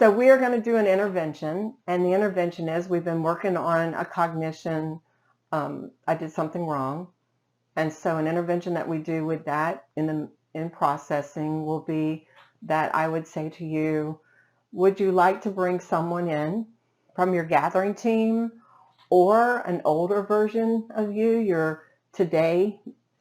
So we are going to do an intervention, and the intervention is we've been working on a cognition. I did something wrong, and so an intervention that we do with that in processing will be that I would say to you, would you like to bring someone in from your gathering team or an older version of you, your today,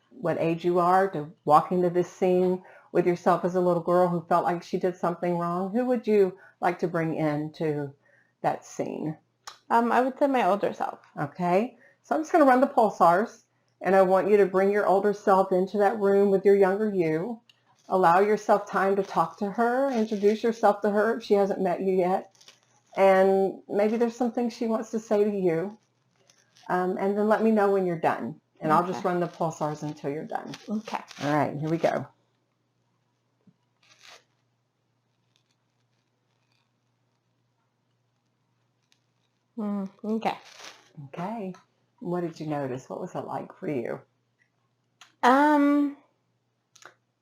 what age you are, to walk into this scene with yourself as a little girl who felt like she did something wrong? Who would you like to bring into that scene? I would say my older self. Okay, so I'm just going to run the pulsars, and I want you to bring your older self into that room with your younger you. Allow yourself time to talk to her, introduce yourself to her if she hasn't met you yet, and maybe there's something she wants to say to you. And then let me know when you're done, and I'll just run the pulsars until you're done. Okay. All right, here we go. Okay. Okay. What did you notice? What was it like for you?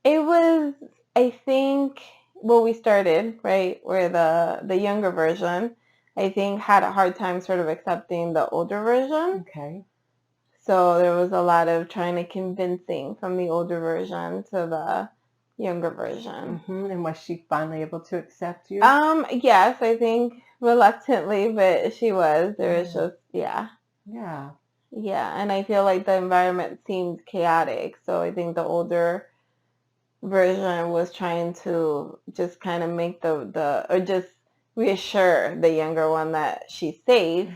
It was, I think, well, we started, right, where the younger version, I think, had a hard time sort of accepting the older version. Okay. So there was a lot of trying to convincing from the older version to the younger version. And was she finally able to accept you? Yes, I think reluctantly, but she was. There was just, yeah. Yeah. Yeah, and I feel like the environment seemed chaotic. So I think the older version was trying to just kind of make or just reassure the younger one that she's safe,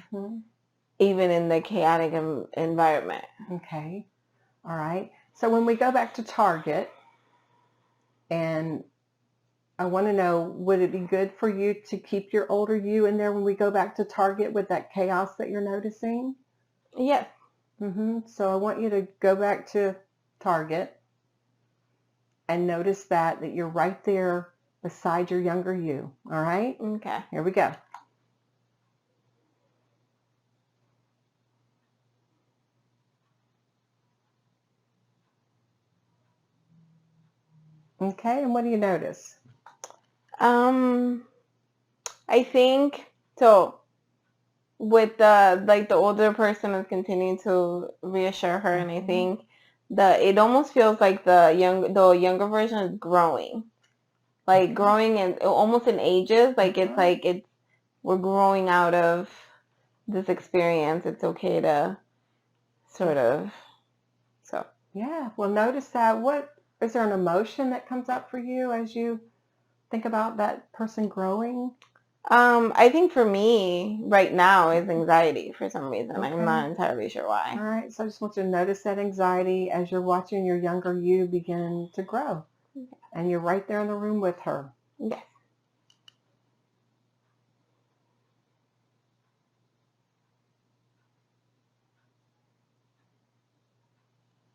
even in the chaotic environment. Okay. All right. So when we go back to Target, and I want to know, would it be good for you to keep your older you in there when we go back to Target with that chaos that you're noticing? Yes. So I want you to go back to Target and notice that you're right there beside your younger you. All right? Okay. Here we go. Okay, and what do you notice? I think so. With the older person is continuing to reassure her, and I think it almost feels like the younger version is growing, like growing in almost in ages. Like it's we're growing out of this experience. It's okay to sort of so. Yeah. Well, notice that. What is there an emotion that comes up for you as you think about that person growing? I think for me right now is anxiety for some reason. Okay. I'm not entirely sure why. All right. So I just want you to notice that anxiety as you're watching your younger you begin to grow. Okay. And you're right there in the room with her. Yes.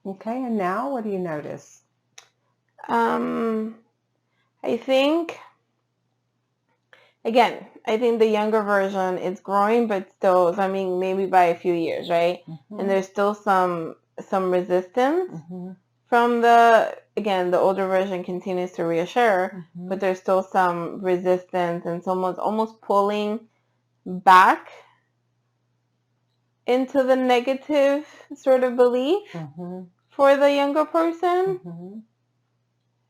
Okay. And now what do you notice? I think, again, I think the younger version is growing, but still, I mean, maybe by a few years, right? And there's still some resistance from the older version continues to reassure, but there's still some resistance, and someone's almost pulling back into the negative sort of belief for the younger person.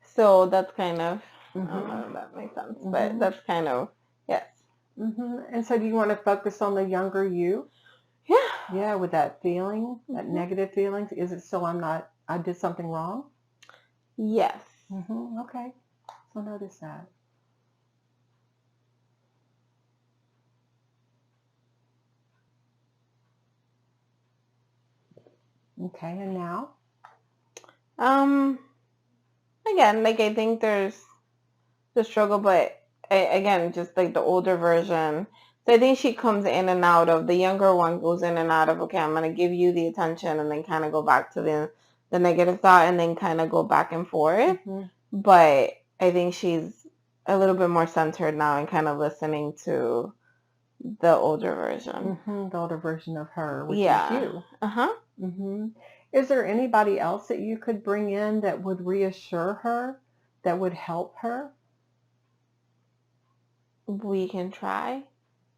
So that's kind of, I don't know if that makes sense, but that's kind of, yes. And so do you want to focus on the younger you? Yeah. Yeah, with that feeling, that negative feelings. Is it still I did something wrong? Yes. Okay. So notice that. Okay, and now? Again, like I think there's the struggle, but again, just like the older version. So I think she comes in and out of, the younger one goes in and out of, okay, I'm going to give you the attention, and then kind of go back to the negative thought, and then kind of go back and forth. But I think she's a little bit more centered now and kind of listening to the older version. The older version of her, which is you. Is there anybody else that you could bring in that would reassure her, that would help her? we can try.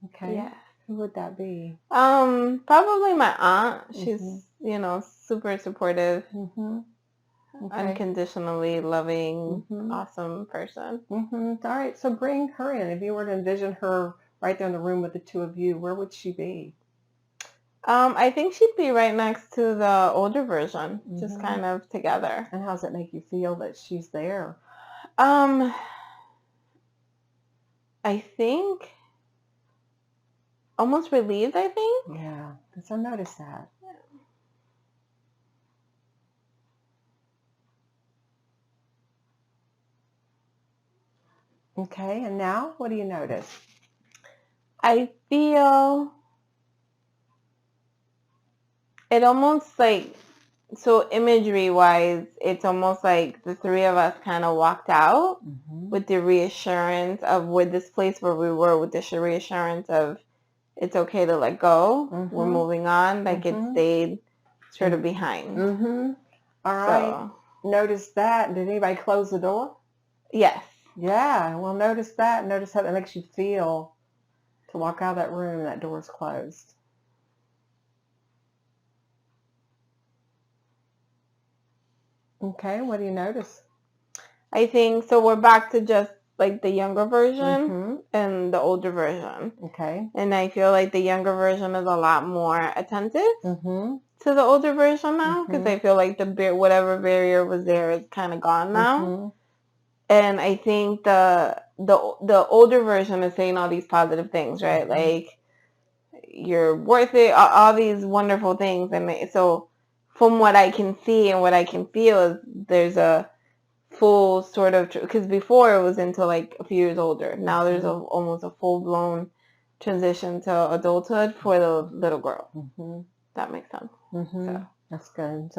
Okay. Yeah. Who would that be? Probably my aunt. She's, Mhm. super supportive, Mhm. Okay. unconditionally loving, Mhm. awesome person. Mhm. All right. So bring her in. If you were to envision her right there in the room with the two of you, where would she be? I think she'd be right next to the older version, just Mhm. kind of together. And how does it make you feel that she's there? I think almost relieved, I think. Yeah. Because I noticed that. Okay. And now, what do you notice? I feel it almost like, so imagery wise, it's almost like the three of us kind of walked out Mhm. with the reassurance of with this place where we were, with the reassurance of it's okay to let go. We're Mhm. moving on. Like it Mhm. stayed sort of behind. Mhm. All right. So Notice that. Did anybody close the door? yes. Yeah. Well, notice that. Notice how that makes you feel to walk out of that room and that door's closed. Okay. What do you notice? I think so. We're back to just like the younger version Mhm. and the older version. Okay. And I feel like the younger version is a lot more attentive Mhm. to the older version now, because I feel like whatever barrier was there is kind of gone now. Mhm. And I think the older version is saying all these positive things, right? Mhm. Like you're worth it, all these wonderful things. And so from what I can see and what I can feel is there's a full sort of, because before it was until like a few years older. Now there's almost a full-blown transition to adulthood for the little girl. Mhm. That makes sense. Mhm. So. That's good. So